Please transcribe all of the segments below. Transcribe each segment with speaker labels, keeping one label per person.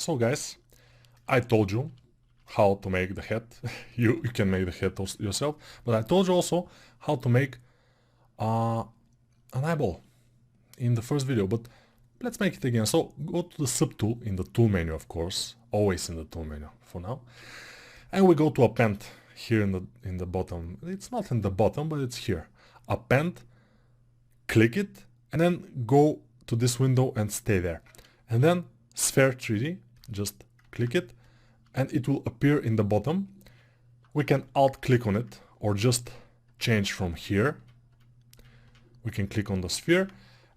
Speaker 1: So guys, I told you how to make the head. you can make the head yourself, but I told you also how to make an eyeball in the first video, but let's make it again. So go to the subtool in the tool menu, of course, always in the tool menu for now, and we go to append here in the bottom. It's not in the bottom, but it's here. Append, click it, and then go to this window and stay there. And then sphere 3D, just click it, and it will appear in the bottom. We can alt click on it or just change from here. We can click on the sphere,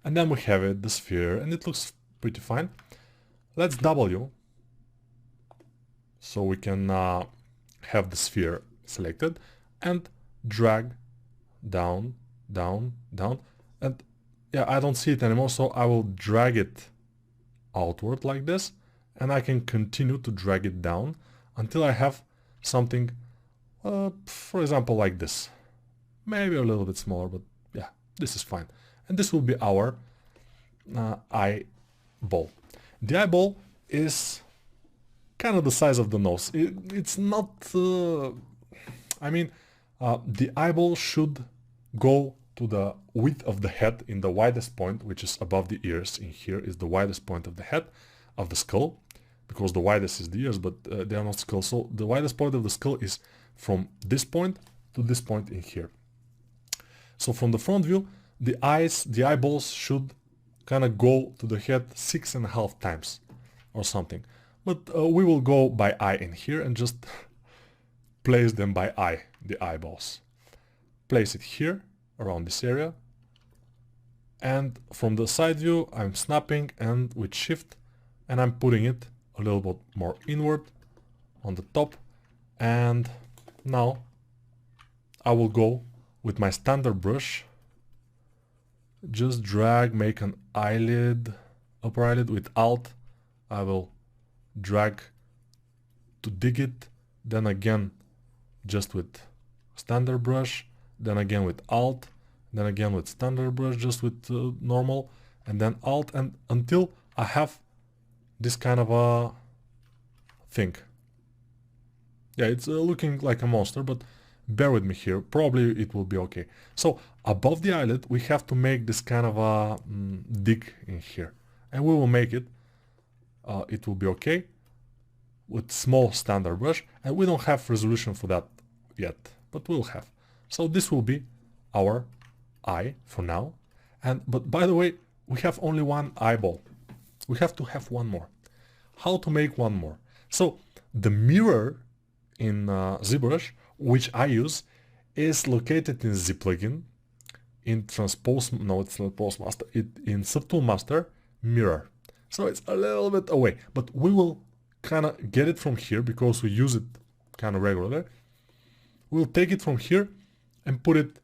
Speaker 1: and then we have it, the sphere, and it looks pretty fine. Let's W, so we can have the sphere selected, and drag down, down, down, and yeah, I don't see it anymore, so I will drag it outward like this, and I can continue to drag it down until I have something, for example, like this. Maybe a little bit smaller, but yeah, this is fine. And this will be our eyeball. The eyeball is kind of the size of the nose. It's not, I mean, the eyeball should go to the width of the head in the widest point, which is above the ears. In here is the widest point of the head, of the skull, because the widest is the ears, but they are not skull. So the widest point of the skull is from this point to this point in here. So from the front view, the eyeballs should kind of go to the head 6.5 times or something. But we will go by eye in here and just place them by eye, the eyeballs. Place it here around this area, and from the side view I'm snapping and with shift, and I'm putting it a little bit more inward on the top. And now I will go with my standard brush, just drag, make an eyelid, upper eyelid. With alt I will drag to dig it, then again just with standard brush, then again with alt, then again with standard brush, just with normal, and then alt, and until I have this kind of a thing. Yeah, it's looking like a monster, but bear with me here, probably it will be okay. So above the eyelid we have to make this kind of a dig in here, and we will make it. It will be okay with small standard brush, and we don't have resolution for that yet, but we'll have. So this will be our eye for now. But by the way, we have only one eyeball. We have to have one more. How to make one more? So the mirror in ZBrush, which I use, is located in Z plugin, in transpose. No, it's not postmaster. In subtool master mirror. So it's a little bit away, but we will kind of get it from here because we use it kind of regularly. We'll take it from here and put it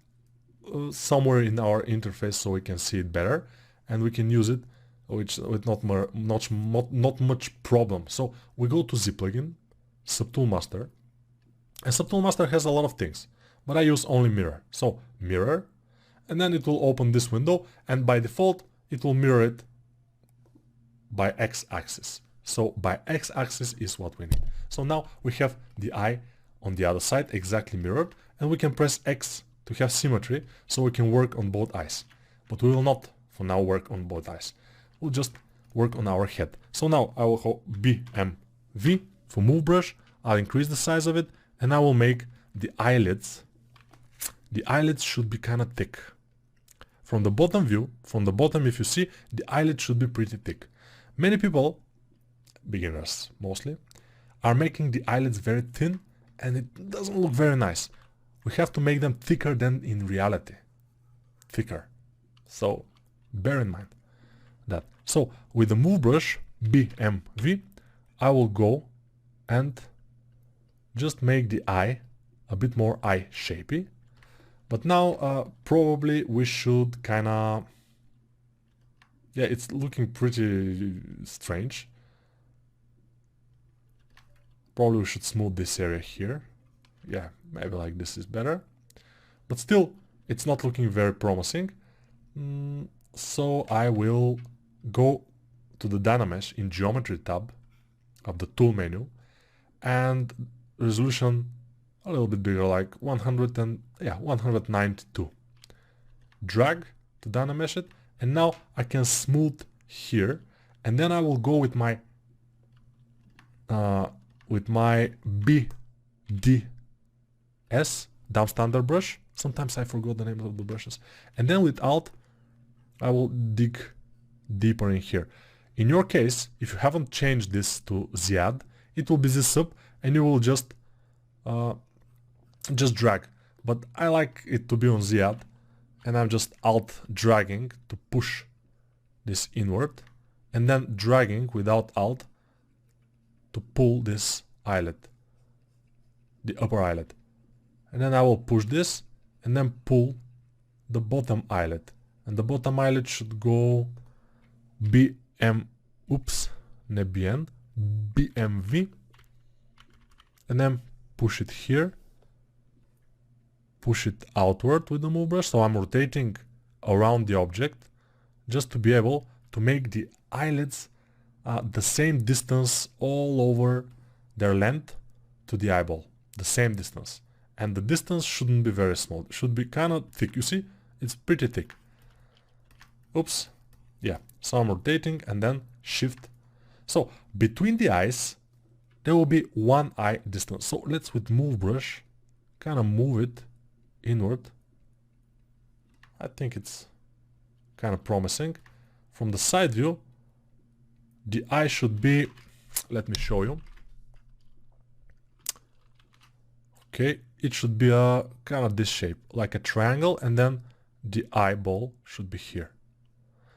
Speaker 1: somewhere in our interface so we can see it better, and we can use it with not much problem. So we go to Z plugin, subtool master, and subtool master has a lot of things, but I use only mirror. So mirror, and then it will open this window, and by default it will mirror it by x-axis. So by x-axis is what we need. So now we have the eye on the other side exactly mirrored, and we can press X to have symmetry so we can work on both eyes. But we will not for now work on both eyes. We'll just work on our head. So now I will go BMV for move brush. I'll increase the size of it, and I will make the eyelids. The eyelids should be kind of thick. From the bottom view, from the bottom, if you see, the eyelid should be pretty thick. Many people, beginners mostly, are making the eyelids very thin, and it doesn't look very nice. We have to make them thicker than in reality. Thicker. So bear in mind that. So with the move brush BMV, I will go and just make the eye a bit more eye shapey. But now probably we should kind of, yeah, it's looking pretty strange. Probably we should smooth this area here. Yeah, maybe like this is better. But still, it's not looking very promising. So I will go to the Dynamesh in Geometry tab. of the tool menu, and resolution a little bit bigger, like 192. Drag to dynamesh it, and now I can smooth here, and then I will go with my BDS, down standard brush. Sometimes I forgot the name of the brushes. And then with Alt, I will dig deeper in here. In your case, if you haven't changed this to Z-add, it will be this up, and you will just drag. But I like it to be on Z-add, and I'm just Alt dragging to push this inward, and then dragging without Alt to pull this eyelid, the upper eyelid. And then I will push this and then pull the bottom eyelid. And the bottom eyelid should go BMV, and then push it here, push it outward with the move brush, so I'm rotating around the object just to be able to make the eyelids the same distance all over their length to the eyeball, the same distance. And the distance shouldn't be very small, it should be kind of thick. You see, it's pretty thick. Oops, yeah, so I'm rotating and then shift. So between the eyes there will be one eye distance. So let's, with move brush, kind of move it inward. I think it's kind of promising. From the side view, the eye should be, let me show you. Okay, it should be a kind of this shape, like a triangle, and then the eyeball should be here.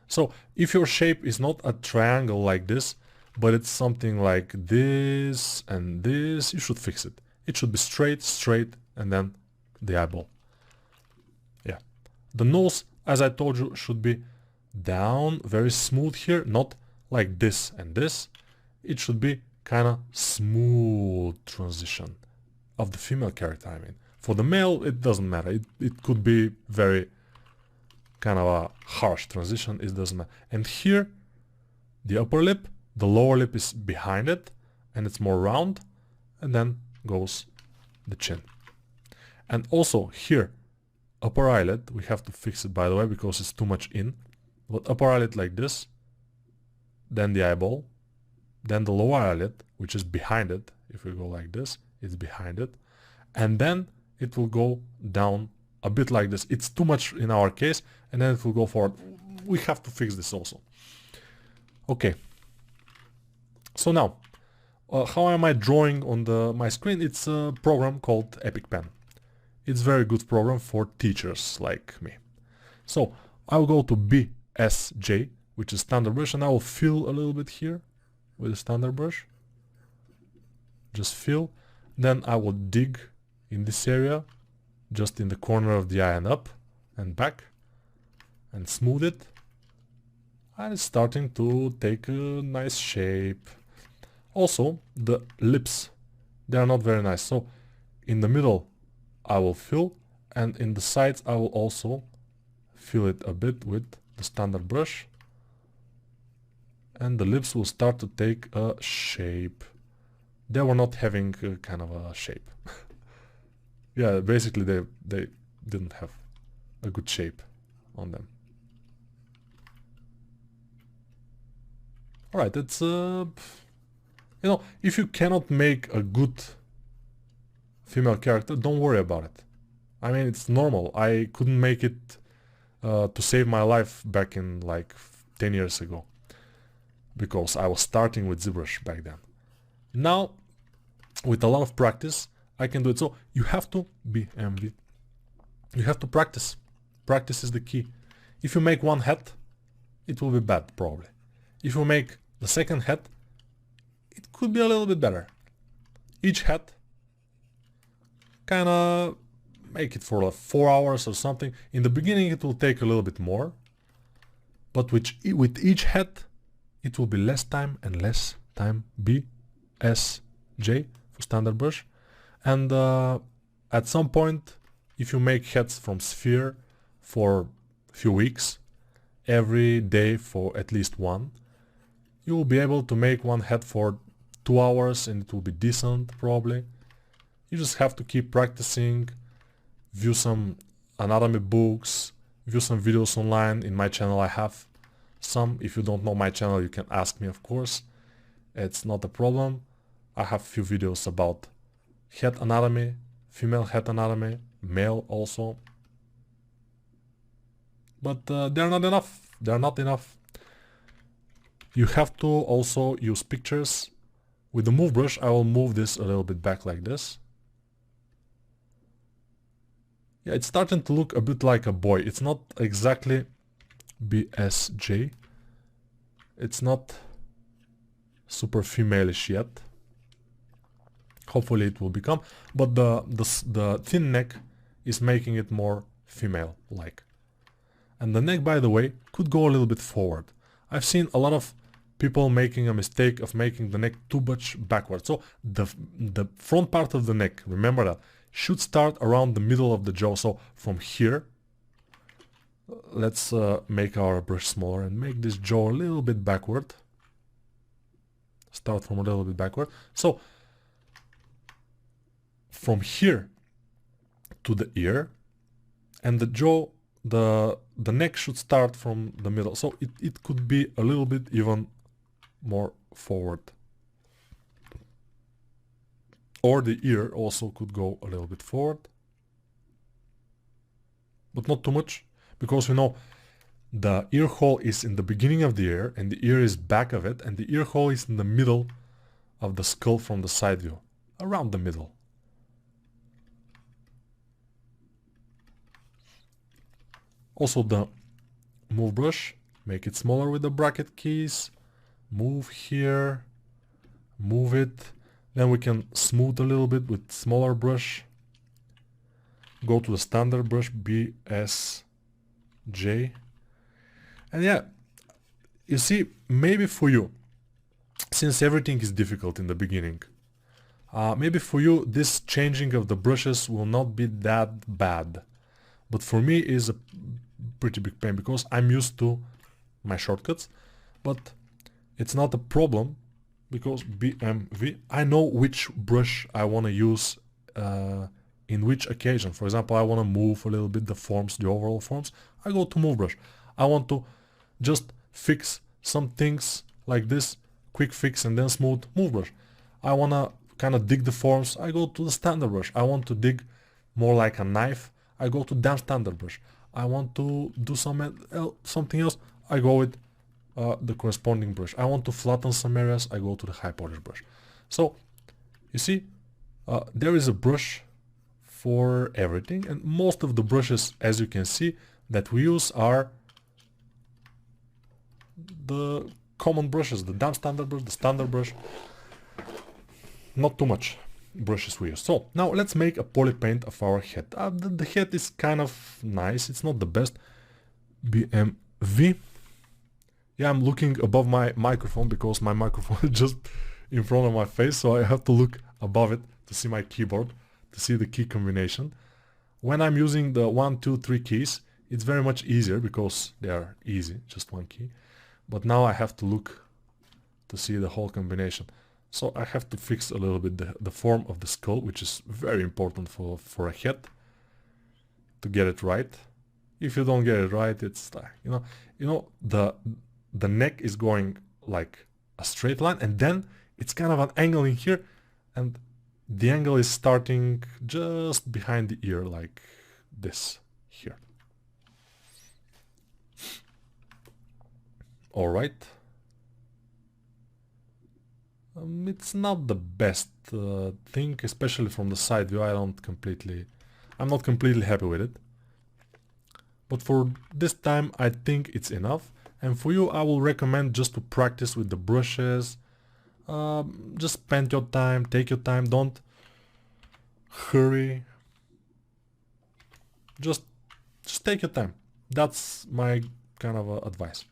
Speaker 1: So if your shape is not a triangle like this, but it's something like this and this, you should fix it. It should be straight, and then the eyeball. Yeah. The nose, as I told you, should be down, very smooth here, not like this and this. It should be kind of smooth transition of the female character, I mean. For the male, it doesn't matter. It could be very kind of a harsh transition, it doesn't matter. And here, the upper lip, the lower lip is behind it, and it's more round, and then goes the chin. And also here, upper eyelid, we have to fix it, by the way, because it's too much in. But upper eyelid like this, then the eyeball, then the lower eyelid, which is behind it. If we go like this, it's behind it, and then it will go down a bit like this. It's too much in our case, and then it will go forward. We have to fix this also. Okay. So now, how am I drawing on my screen? It's a program called Epic Pen. It's a very good program for teachers like me. So I'll go to BSJ, which is standard brush, and I will fill a little bit here with a standard brush. Just fill. Then I will dig in this area, just in the corner of the eye and up and back, and smooth it. And it's starting to take a nice shape. Also, the lips, they are not very nice. So in the middle I will fill, and in the sides I will also fill it a bit with the standard brush. And the lips will start to take a shape. They were not having kind of a shape. Yeah, basically they didn't have a good shape on them. Alright, it's you know, if you cannot make a good female character, don't worry about it. I mean, it's normal. I couldn't make it to save my life back in like 10 years ago, because I was starting with ZBrush back then. Now, with a lot of practice, I can do it. So you have to be MV. You have to practice. Practice is the key. If you make one head, it will be bad, probably. If you make the second head, it could be a little bit better. Each head, kind of make it for like 4 hours or something. In the beginning it will take a little bit more, but with each head it will be less time and less time. BSJ for standard brush. And at some point, if you make heads from sphere for a few weeks, every day for at least one, you will be able to make one head for 2 hours and it will be decent probably. You just have to keep practicing, view some anatomy books, view some videos online. In my channel I have some. If you don't know my channel, you can ask me, of course. It's not a problem. I have a few videos about head anatomy, female head anatomy, male also. But they're not enough. They're not enough. You have to also use pictures. With the move brush, I will move this a little bit back like this. Yeah, it's starting to look a bit like a boy. It's not exactly BSJ. It's not super female-ish yet. Hopefully it will become. But the thin neck is making it more female-like. And the neck, by the way, could go a little bit forward. I've seen a lot of people making a mistake of making the neck too much backward. So the front part of the neck, remember that, should start around the middle of the jaw. So from here, let's make our brush smaller and make this jaw a little bit backward. Start from a little bit backward. So from here to the ear, and the jaw, the neck should start from the middle. So it could be a little bit even more forward. Or the ear also could go a little bit forward. But not too much, because we know the ear hole is in the beginning of the ear and the ear is back of it, and the ear hole is in the middle of the skull from the side view, around the middle. Also the move brush, make it smaller with the bracket keys, move here, move it, then we can smooth a little bit with smaller brush, go to the standard brush BSJ, and yeah, you see, maybe for you, since everything is difficult in the beginning, maybe for you this changing of the brushes will not be that bad, but for me it is a pretty big pain because I'm used to my shortcuts, but it's not a problem because BMV, I know which brush I want to use in which occasion. For example, I want to move a little bit the forms, the overall forms, I go to move brush. I want to just fix some things like this, quick fix and then smooth, move brush. I want to kind of dig the forms, I go to the standard brush. I want to dig more like a knife, I go to damn standard brush. I want to do something else, I go with the corresponding brush. I want to flatten some areas, I go to the high polish brush. So you see, there is a brush for everything, and most of the brushes, as you can see, that we use are the common brushes, the damn standard brush, the standard brush. Not too much brushes we use. So now let's make a poly paint of our head. The head is kind of nice, it's not the best. BMV. Yeah, I'm looking above my microphone because my microphone is just in front of my face, so I have to look above it to see my keyboard, to see the key combination. When I'm using the 1, 2, 3 keys, it's very much easier because they are easy, just one key. But now I have to look to see the whole combination. So I have to fix a little bit the form of the skull, which is very important for a head, to get it right. If you don't get it right, it's the neck is going like a straight line, and then it's kind of an angle in here, and the angle is starting just behind the ear like this here. All right. It's not the best thing, especially from the side view. I'm not completely happy with it. But for this time, I think it's enough. And for you, I will recommend just to practice with the brushes. Just spend your time, take your time, don't hurry. Just take your time. That's my kind of advice.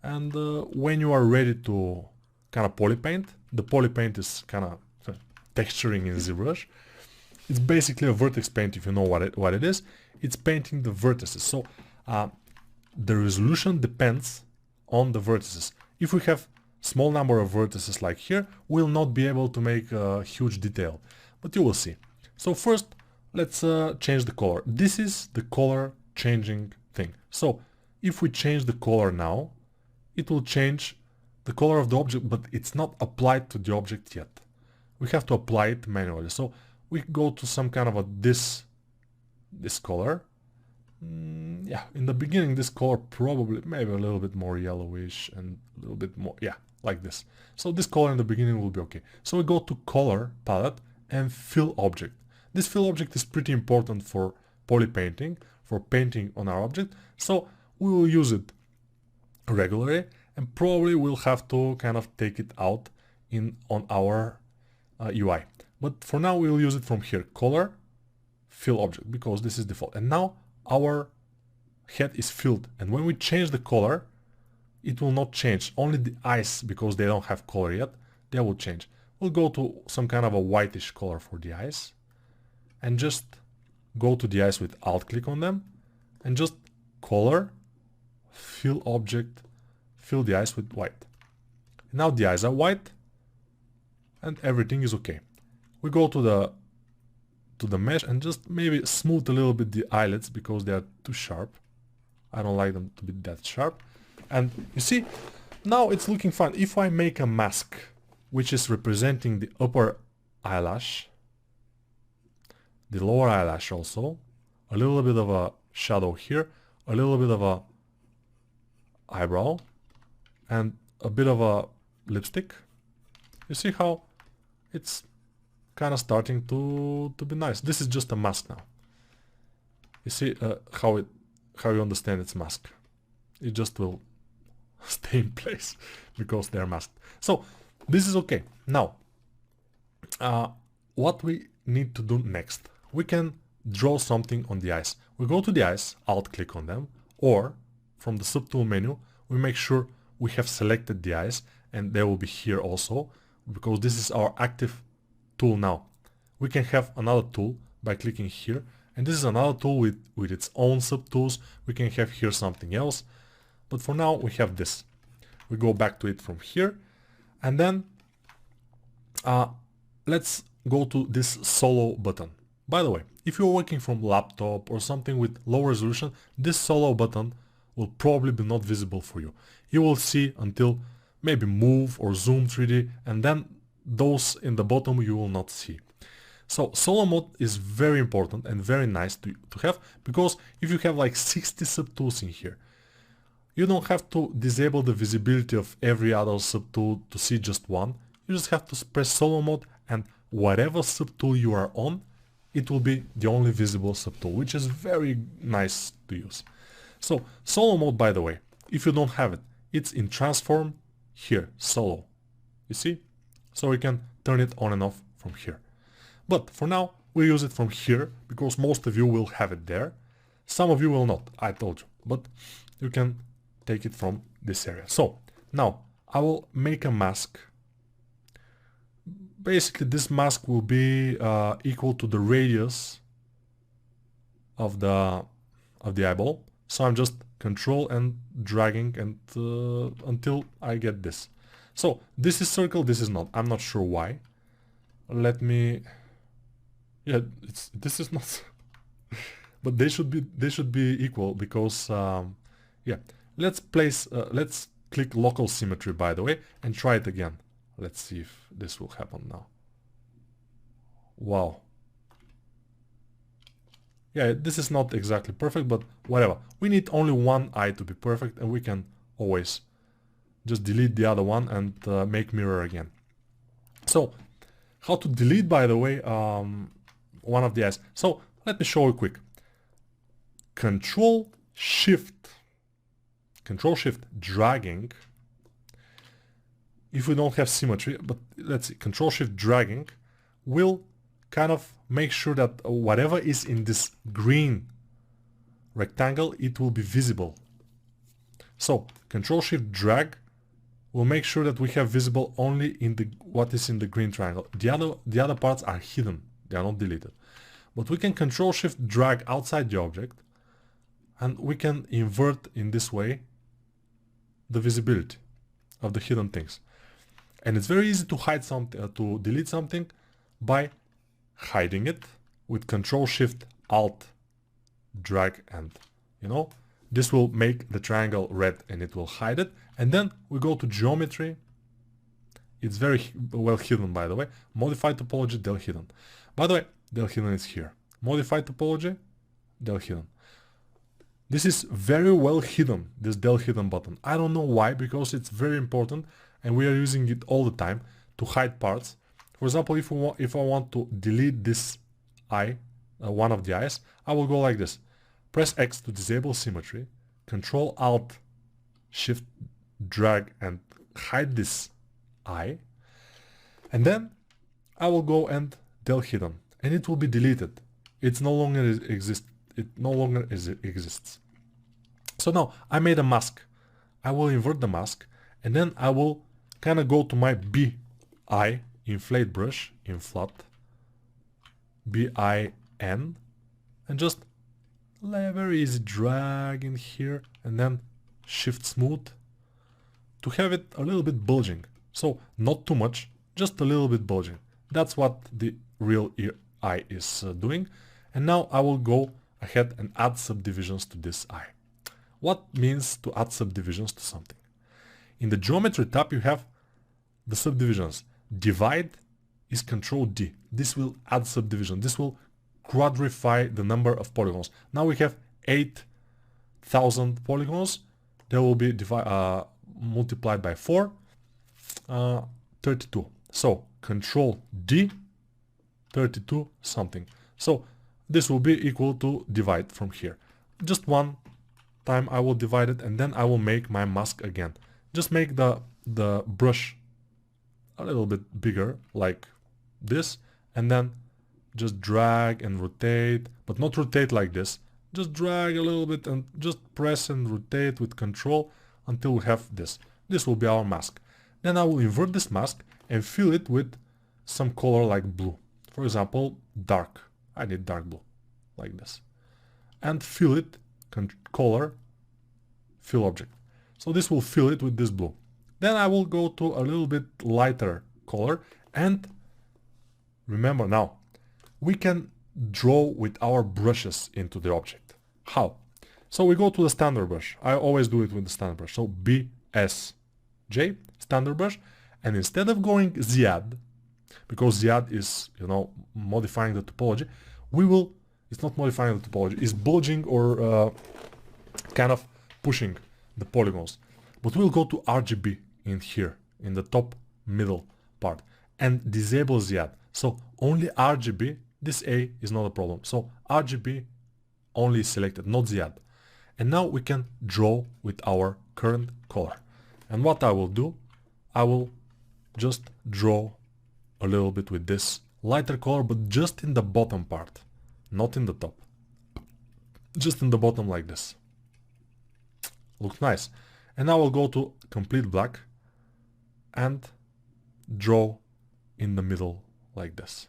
Speaker 1: And when you are ready to kind of poly paint, the poly paint is kind of texturing in ZBrush. It's basically a vertex paint, if you know what it is. It's painting the vertices. So the resolution depends on the vertices. If we have small number of vertices like here, we'll not be able to make a huge detail, but you will see. So first, let's change the color. This is the color changing thing. So if we change the color now, it will change the color of the object, but it's not applied to the object yet. We have to apply it manually. So we go to some kind of a this color. Yeah, in the beginning this color probably maybe a little bit more yellowish and a little bit more, yeah, like this. So this color in the beginning will be okay. So we go to color palette and fill object. This fill object is pretty important for poly painting, for painting on our object. So we will use it regularly, and probably we'll have to kind of take it out on our UI. But for now we'll use it from here, color, fill object, because this is default. And now our head is filled, and when we change the color, it will not change. Only the eyes, because they don't have color yet, they will change. We'll go to some kind of a whitish color for the eyes, and just go to the eyes with alt click on them, and just color, fill object, fill the eyes with white. Now the eyes are white, and everything is okay. We go to the mesh and just maybe smooth a little bit the eyelids because they are too sharp. I don't like them to be that sharp. And you see, now it's looking fine. If I make a mask which is representing the upper eyelash, the lower eyelash also, a little bit of a shadow here, a little bit of a eyebrow, and a bit of a lipstick, you see how it's kind of starting to be nice. This is just a mask now. You see how you understand it's mask. It just will stay in place because they're masked. So this is okay. Now, what we need to do next, we can draw something on the eyes. We go to the eyes, alt click on them, or from the subtool menu, we make sure we have selected the eyes, and they will be here also, because this is our active tool now. We can have another tool by clicking here, and this is another tool with its own subtools. We can have here something else, but for now we have this. We go back to it from here, and then let's go to this solo button. By the way, if you're working from laptop or something with low resolution, this solo button will probably be not visible for you. You will see until maybe move or zoom 3D, and then those in the bottom you will not see. So solo mode is very important and very nice to have, because if you have like 60 subtools in here, you don't have to disable the visibility of every other subtool to see just one. You just have to press solo mode, and whatever subtool you are on, it will be the only visible subtool, which is very nice to use. So solo mode, by the way, if you don't have it, it's in transform here, solo. You see? So we can turn it on and off from here. But for now, we use it from here because most of you will have it there. Some of you will not, I told you, but you can take it from this area. So now I will make a mask. Basically, this mask will be equal to the radius of the eyeball. So I'm just control and dragging and until I get this. So this is circle, this is not. I'm not sure why. Let me. Yeah, this is not. But they should be equal because yeah. Let's click local symmetry, by the way, and try it again. Let's see if this will happen now. Wow. Yeah, this is not exactly perfect, but whatever. We need only one eye to be perfect, and we can always just delete the other one and make mirror again. So, how to delete, by the way, one of the eyes. So, let me show you quick. Control Shift dragging. If we don't have symmetry, but let's see, Control Shift dragging will kind of make sure that whatever is in this green rectangle, it will be visible. So Control Shift drag will make sure that we have visible only in what is in the green triangle. The other parts are hidden, they are not deleted. But we can Control Shift drag outside the object, and we can invert in this way the visibility of the hidden things. And it's very easy to hide something, to delete something by hiding it with Control Shift Alt drag, and this will make the triangle red and it will hide it. And then we go to geometry. It's very well hidden, by the way. Modify topology, del hidden. By the way, del hidden is here. Modify topology, del hidden. This is very well hidden, this del hidden button. I don't know why, because it's very important and we are using it all the time to hide parts. For example, if I want to delete this eye, one of the eyes, I will go like this. Press X to disable symmetry, Control Alt Shift drag and hide this eye, and then I will go and del hidden and it will be deleted. It no longer exists. So now I made a mask. I will invert the mask and then I will kind of go to my BI inflate brush, inflat BIN, and just very easy drag in here and then shift smooth to have it a little bit bulging. So not too much, just a little bit bulging. That's what the real eye is doing. And now I will go ahead and add subdivisions to this eye. What means to add subdivisions to something? In the geometry tab you have the subdivisions. Divide is Control D. This will add subdivision. This will quadrify the number of polygons. Now we have 8,000 polygons. They will be multiplied by 4, 32. So Control D, 32 something. So this will be equal to divide from here. Just one time I will divide it and then I will make my mask again. Just make the brush a little bit bigger like this, and then just drag and rotate, but not rotate like this. Just drag a little bit and just press and rotate with Control until we have this. This will be our mask. Then I will invert this mask and fill it with some color like blue. For example, dark. I need dark blue, like this. And fill it, color, fill object. So this will fill it with this blue. Then I will go to a little bit lighter color, and remember now, we can draw with our brushes into the object. How? So we go to the standard brush. I always do it with the standard brush. So BSJ, standard brush, and instead of going Ziad, because Ziad is, modifying the topology, it's not modifying the topology, it's bulging or kind of pushing the polygons. But we'll go to RGB in here, in the top middle part, and disable Ziad. So only RGB, this A is not a problem. So RGB only is selected, not Ziad. And now we can draw with our current color. And what I will do, I will just draw a little bit with this lighter color, but just in the bottom part, not in the top. Just in the bottom like this. Looks nice. And now I'll go to complete black and draw in the middle like this.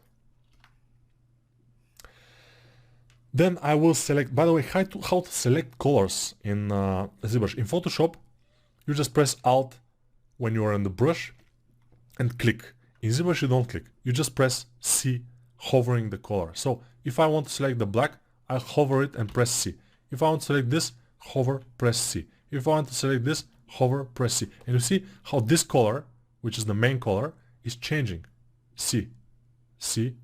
Speaker 1: Then I will select, by the way, how to select colors in ZBrush. In Photoshop, you just press Alt when you are in the brush and click. In ZBrush you don't click, you just press C, hovering the color. So if I want to select the black, I hover it and press C. If I want to select this, hover, press C. If I want to select this, hover, press C. And you see how this color, which is the main color, is changing. C, C,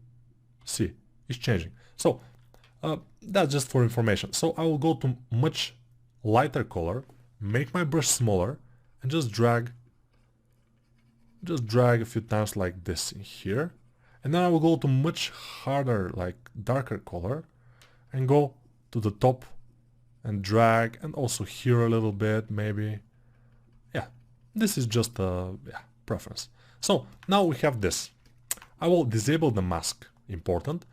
Speaker 1: C, is changing. So that's just for information. So I will go to much lighter color, make my brush smaller, and just drag a few times like this in here. And then I will go to much harder, like darker color, and go to the top and drag, and also here a little bit, maybe. Yeah, this is just a preference. So now we have this. I will disable the mask, important,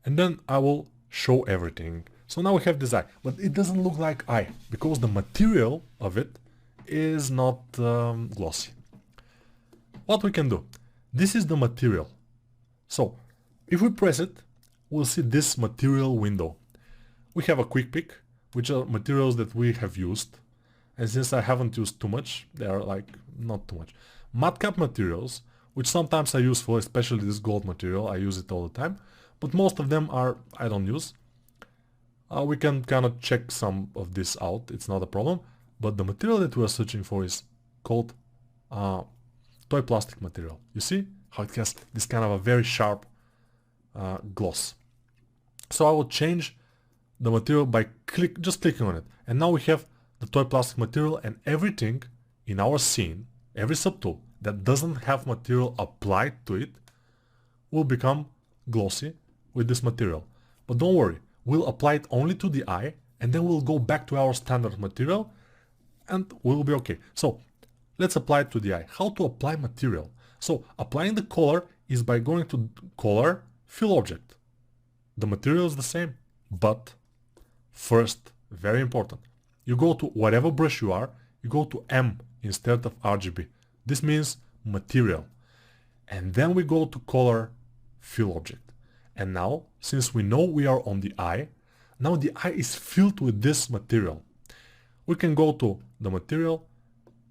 Speaker 1: and then I will show everything. So now we have this eye, but it doesn't look like eye because the material of it is not glossy. What we can do, this is the material. So if we press it, we'll see this material window. We have a quick pick, which are materials that we have used, and since I haven't used too much, they are like not too much, matcap materials, which sometimes are useful, especially this gold material, I use it all the time, but most of them I don't use. We can kind of check some of this out, it's not a problem, but the material that we are searching for is called toy plastic material. You see how it has this kind of a very sharp gloss. So I will change the material by just clicking on it, and now we have the toy plastic material, and everything in our scene, every subtool that doesn't have material applied to it will become glossy with this material. But don't worry, we'll apply it only to the eye, and then we'll go back to our standard material and we'll be okay. So let's apply it to the eye. How to apply material? So applying the color is by going to color, fill object. The material is the same, but first, very important, you go to whatever brush you are, you go to M instead of RGB. This means material. And then we go to color, fill object. And now, since we know we are on the eye, now the eye is filled with this material. We can go to the material,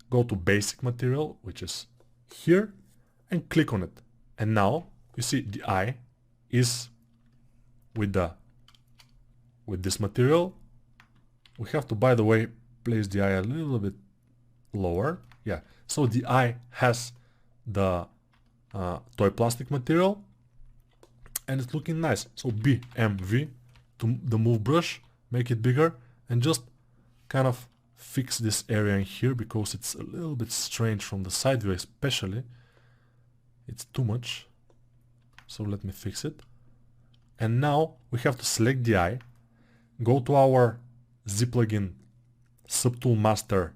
Speaker 1: go to basic material, which is here, and click on it. And now, you see the eye is with this material. We have to, by the way, place the eye a little bit lower. Yeah, so the eye has the toy plastic material, and it's looking nice. So BMV to the move brush, make it bigger, and just kind of fix this area in here because it's a little bit strange from the side view, especially. It's too much. So let me fix it. And now we have to select the eye, go to our Z plugin subtool master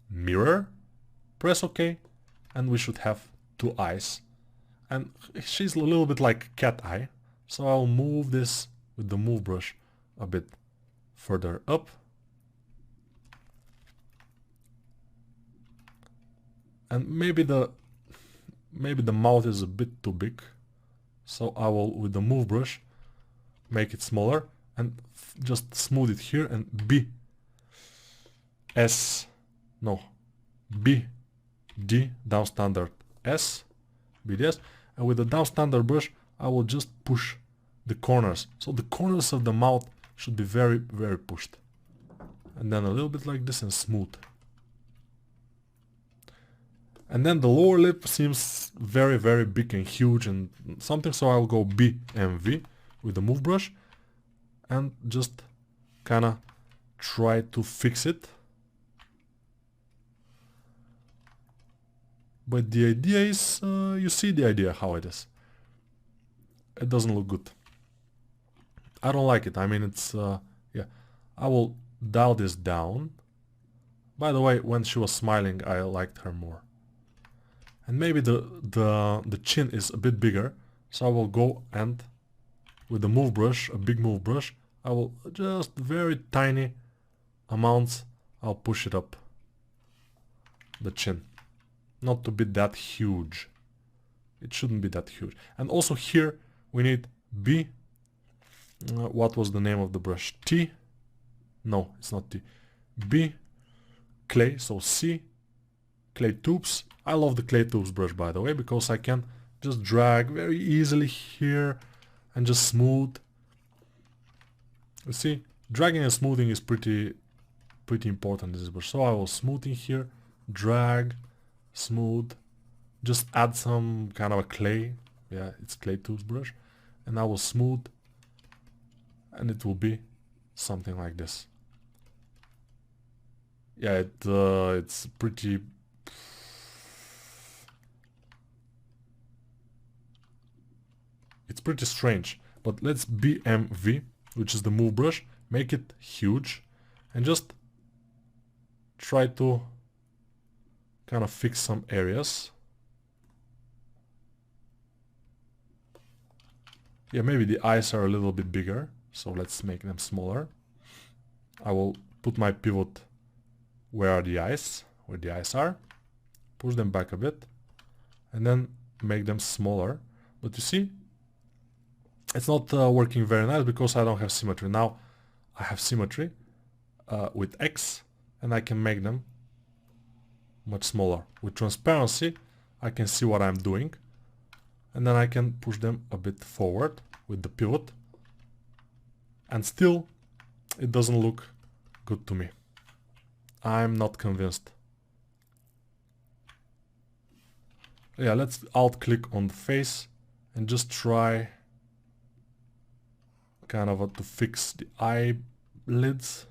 Speaker 1: mirror, press OK, and we should have two eyes. And she's a little bit like cat eye, so I'll move this with the move brush a bit further up. And maybe the mouth is a bit too big, so I will, with the move brush, make it smaller and just smooth it here, and BD down standard S, BDS, and with the down standard brush I will just push the corners. So the corners of the mouth should be very, very pushed. And then a little bit like this and smooth. And then the lower lip seems very, very big and huge and something, so I'll go BMV with the move brush and just kinda try to fix it. But the idea is, you see the idea how it is. It doesn't look good. I don't like it. I mean, it's, yeah. I will dial this down. By the way, when she was smiling, I liked her more. And maybe the chin is a bit bigger, so I will go and with the move brush, a big move brush, I will just very tiny amounts, I'll push it up the chin. Not to be that huge. It shouldn't be that huge. And also here we need B. What was the name of the brush? T? No, it's not T. B. Clay, so C. Clay tubes. I love the clay tubes brush, by the way, because I can just drag very easily here and just smooth. You see, dragging and smoothing is pretty important in this brush. So I will smooth in here, drag, smooth, just add some kind of a clay. Yeah, it's clay tubes brush, and I will smooth, and it will be something like this. Yeah, it's pretty. It's pretty strange, but let's BMV, which is the move brush, make it huge, and just try to kind of fix some areas. Yeah, maybe the eyes are a little bit bigger, so let's make them smaller. I will put my pivot where the eyes are, push them back a bit, and then make them smaller. But you see, it's not working very nice because I don't have symmetry. Now I have symmetry with X, and I can make them much smaller. With transparency, I can see what I'm doing, and then I can push them a bit forward with the pivot, and still it doesn't look good to me. I'm not convinced. Yeah, let's alt click on the face and just try kind of to fix the eyelids.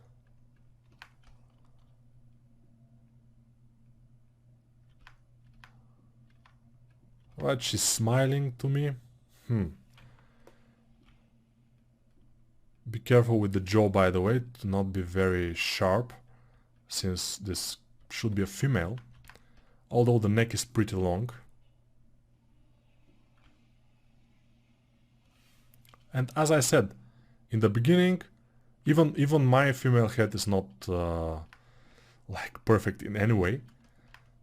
Speaker 1: Right, she's smiling to me. Be careful with the jaw, by the way, to not be very sharp, since this should be a female, although the neck is pretty long. And as I said in the beginning, even my female head is not like perfect in any way.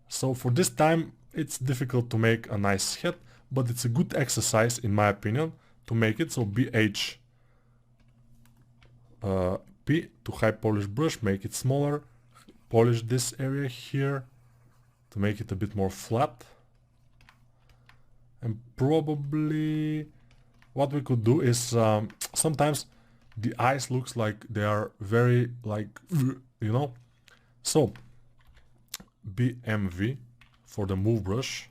Speaker 1: So for this time it's difficult to make a nice head, but it's a good exercise in my opinion to make it. So BH P to high polish brush, make it smaller, polish this area here to make it a bit more flat. And probably what we could do is sometimes the eyes looks like they are very like, you know. So BMV for the move brush,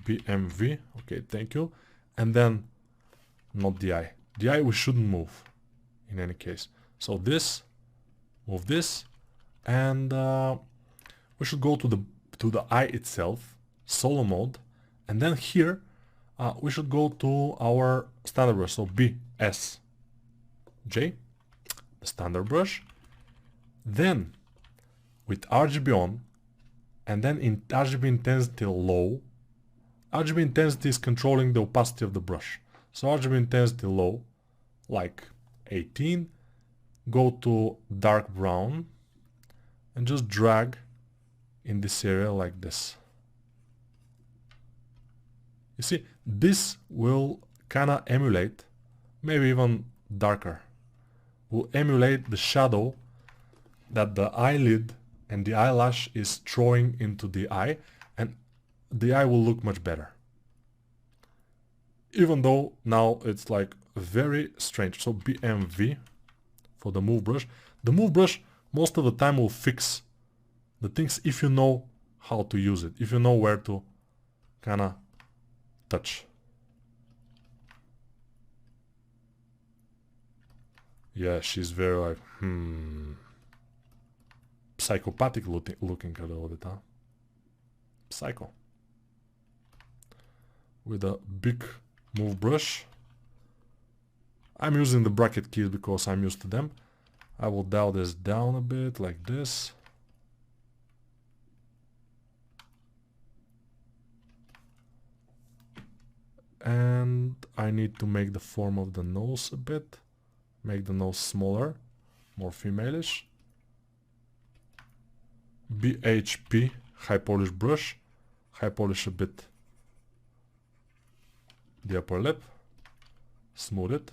Speaker 1: BMV, okay, thank you. And then not the eye. The eye we shouldn't move in any case. So this, move this, and we should go to the eye itself, solo mode, and then here we should go to our standard brush. So BSJ, the standard brush, then with RGB on, and then in RGB intensity low. RGB intensity is controlling the opacity of the brush. So RGB intensity low, like 18, go to dark brown, and just drag in this area like this. You see, this will kinda emulate, maybe even darker, will emulate the shadow that the eyelid and the eyelash is throwing into the eye, and the eye will look much better. Even though now it's like very strange. So BMV for the move brush. The move brush most of the time will fix the things if you know how to use it, if you know where to kinda touch. Yeah, she's very like, psychopathic looking a little bit, huh? Psycho. With a big move brush. I'm using the bracket keys because I'm used to them. I will dial this down a bit like this. And I need to make the form of the nose a bit. Make the nose smaller, more femalish. BHP, high polish brush. High polish a bit the upper lip. Smooth it.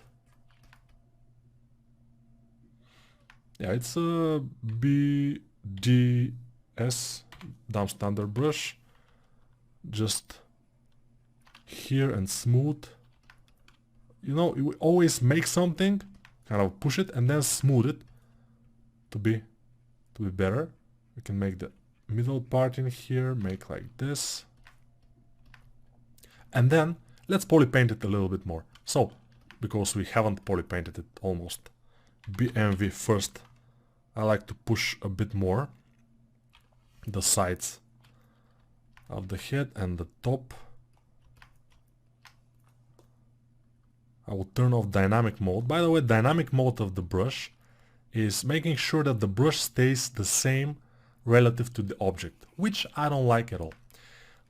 Speaker 1: Yeah, it's a BDS, down standard brush. Just here and smooth. You know, you always make something, kind of push it and then smooth it to be better. We can make the middle part in here, make like this. And then let's poly paint it a little bit more. So, because we haven't poly painted it almost. BMV first. I like to push a bit more the sides of the head and the top. I will turn off dynamic mode. By the way, dynamic mode of the brush is making sure that the brush stays the same relative to the object, which I don't like at all.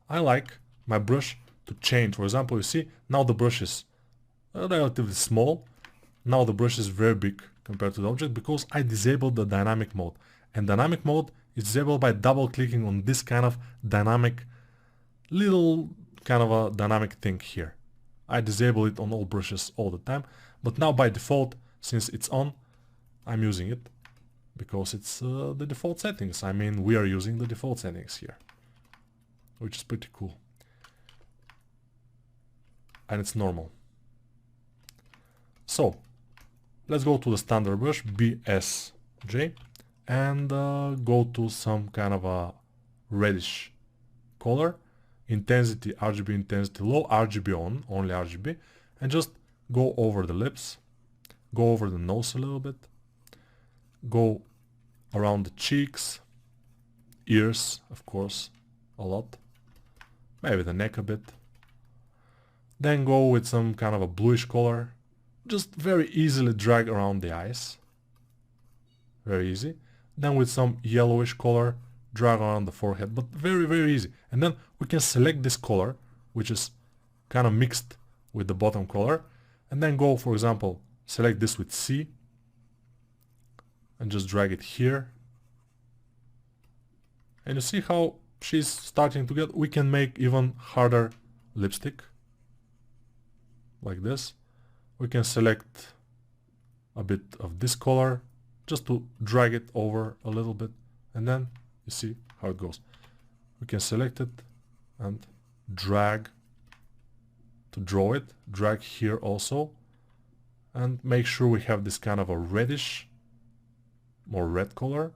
Speaker 1: I like my brush to change. For example, you see, now the brush is relatively small. Now the brush is very big compared to the object because I disabled the dynamic mode. And dynamic mode is disabled by double clicking on this kind of dynamic, little kind of a dynamic thing here. I disable it on all brushes all the time, but now by default, since it's on, I'm using it because it's the default settings. I mean, we are using the default settings here, which is pretty cool. and it's normal. So let's go to the standard brush, BSJ, and go to some kind of a reddish color, intensity, RGB intensity low, RGB on, only RGB, and just go over the lips, go over the nose a little bit, go around the cheeks, ears, of course, a lot, maybe the neck a bit, then go with some kind of a bluish color, just very easily drag around the eyes, very easy, then with some yellowish color, drag around the forehead, but very easy. And then we can select this color, which is kind of mixed with the bottom color, and then go, for example, select this with C, and just drag it here. And you see how she's starting to get, we can make even harder lipstick, like this. We can select a bit of this color, just to drag it over a little bit, and then you see how it goes. We can select it and drag to draw it, drag here also, and make sure we have this kind of a reddish, more red color,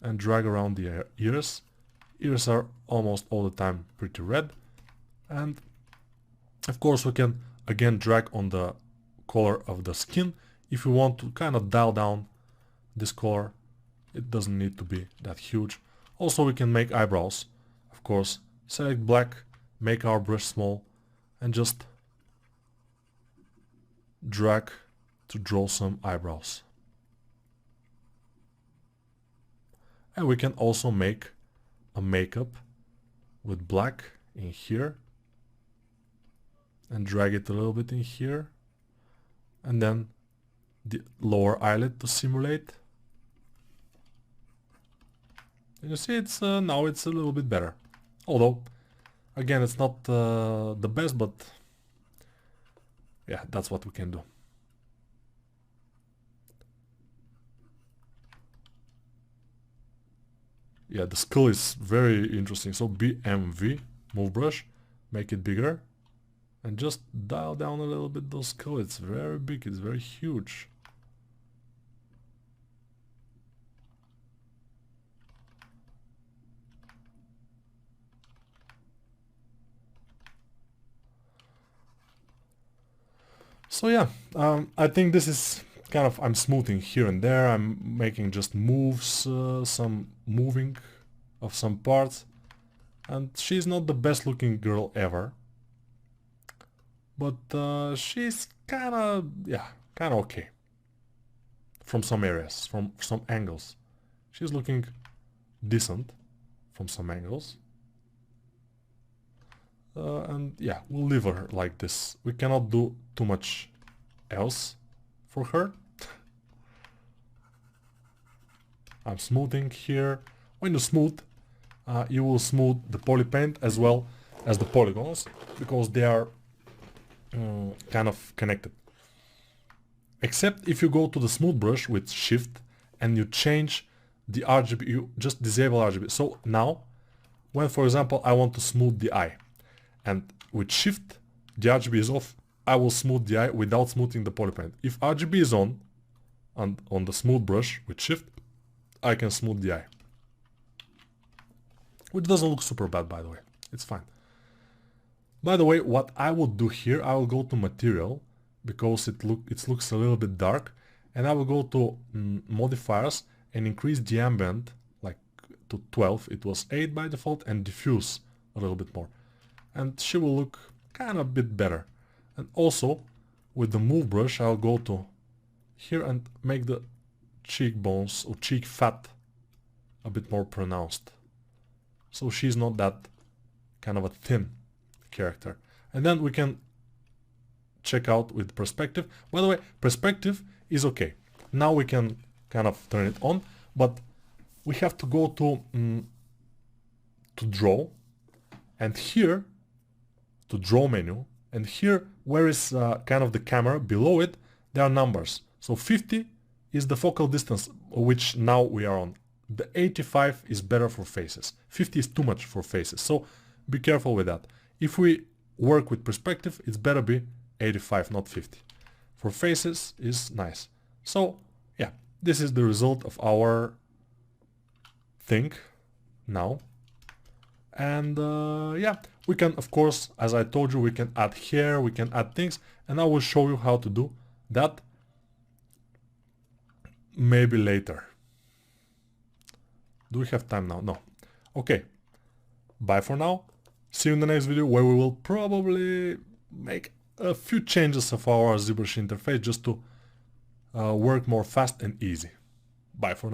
Speaker 1: and drag around the ears. Ears are almost all the time pretty red, and of course we can again drag on the color of the skin if we want to kind of dial down this color. It doesn't need to be that huge. Also we can make eyebrows, of course, select black, make our brush small, and just drag to draw some eyebrows. And we can also make a makeup with black in here, and drag it a little bit in here, and then the lower eyelid to simulate. And you see it's now it's a little bit better, although again it's not the best, but yeah, that's what we can do. Yeah, the skull is very interesting. So BMV, move brush, make it bigger, and just dial down a little bit those skull. It's very big, it's very huge. So yeah, I think this is kind of, I'm smoothing here and there, I'm making just moves, some moving of some parts, and she's not the best looking girl ever, but she's kind of, yeah, kind of okay from some areas, from some angles. She's looking decent from some angles. And yeah, we'll leave her like this. We cannot do too much else for her. I'm smoothing here. When you smooth, you will smooth the poly paint as well as the polygons, because they are kind of connected. Except if you go to the smooth brush with shift and you change the RGB, you just disable RGB. So now, when for example I want to smooth the eye, and with shift the RGB is off, I will smooth the eye without smoothing the poly paint. If RGB is on, and on the smooth brush with shift, I can smooth the eye. Which doesn't look super bad, by the way. It's fine. By the way, what I would do here, I will go to material, because it looks a little bit dark, and I will go to modifiers and increase the ambient like to 12. It was 8 by default, and diffuse a little bit more. And she will look kind of a bit better. And also with the move brush, I'll go to here and make the cheekbones or cheek fat a bit more pronounced, so she's not that kind of a thin character. And then we can check out with perspective. By the way, perspective is okay. Now we can kind of turn it on, but we have to go to draw, and here to draw menu, and here where is kind of the camera, below it there are numbers. So 50 is the focal distance, which now we are on. The 85 is better for faces. 50 is too much for faces, so be careful with that. If we work with perspective, it's better be 85, not 50. For faces is nice. So yeah, this is the result of our thing now. And yeah, we can, of course, as I told you, we can add hair, we can add things, and I will show you how to do that maybe later. Do we have time now? No. Okay. Bye for now. See you in the next video, where we will probably make a few changes of our ZBrush interface just to work more fast and easy. Bye for now.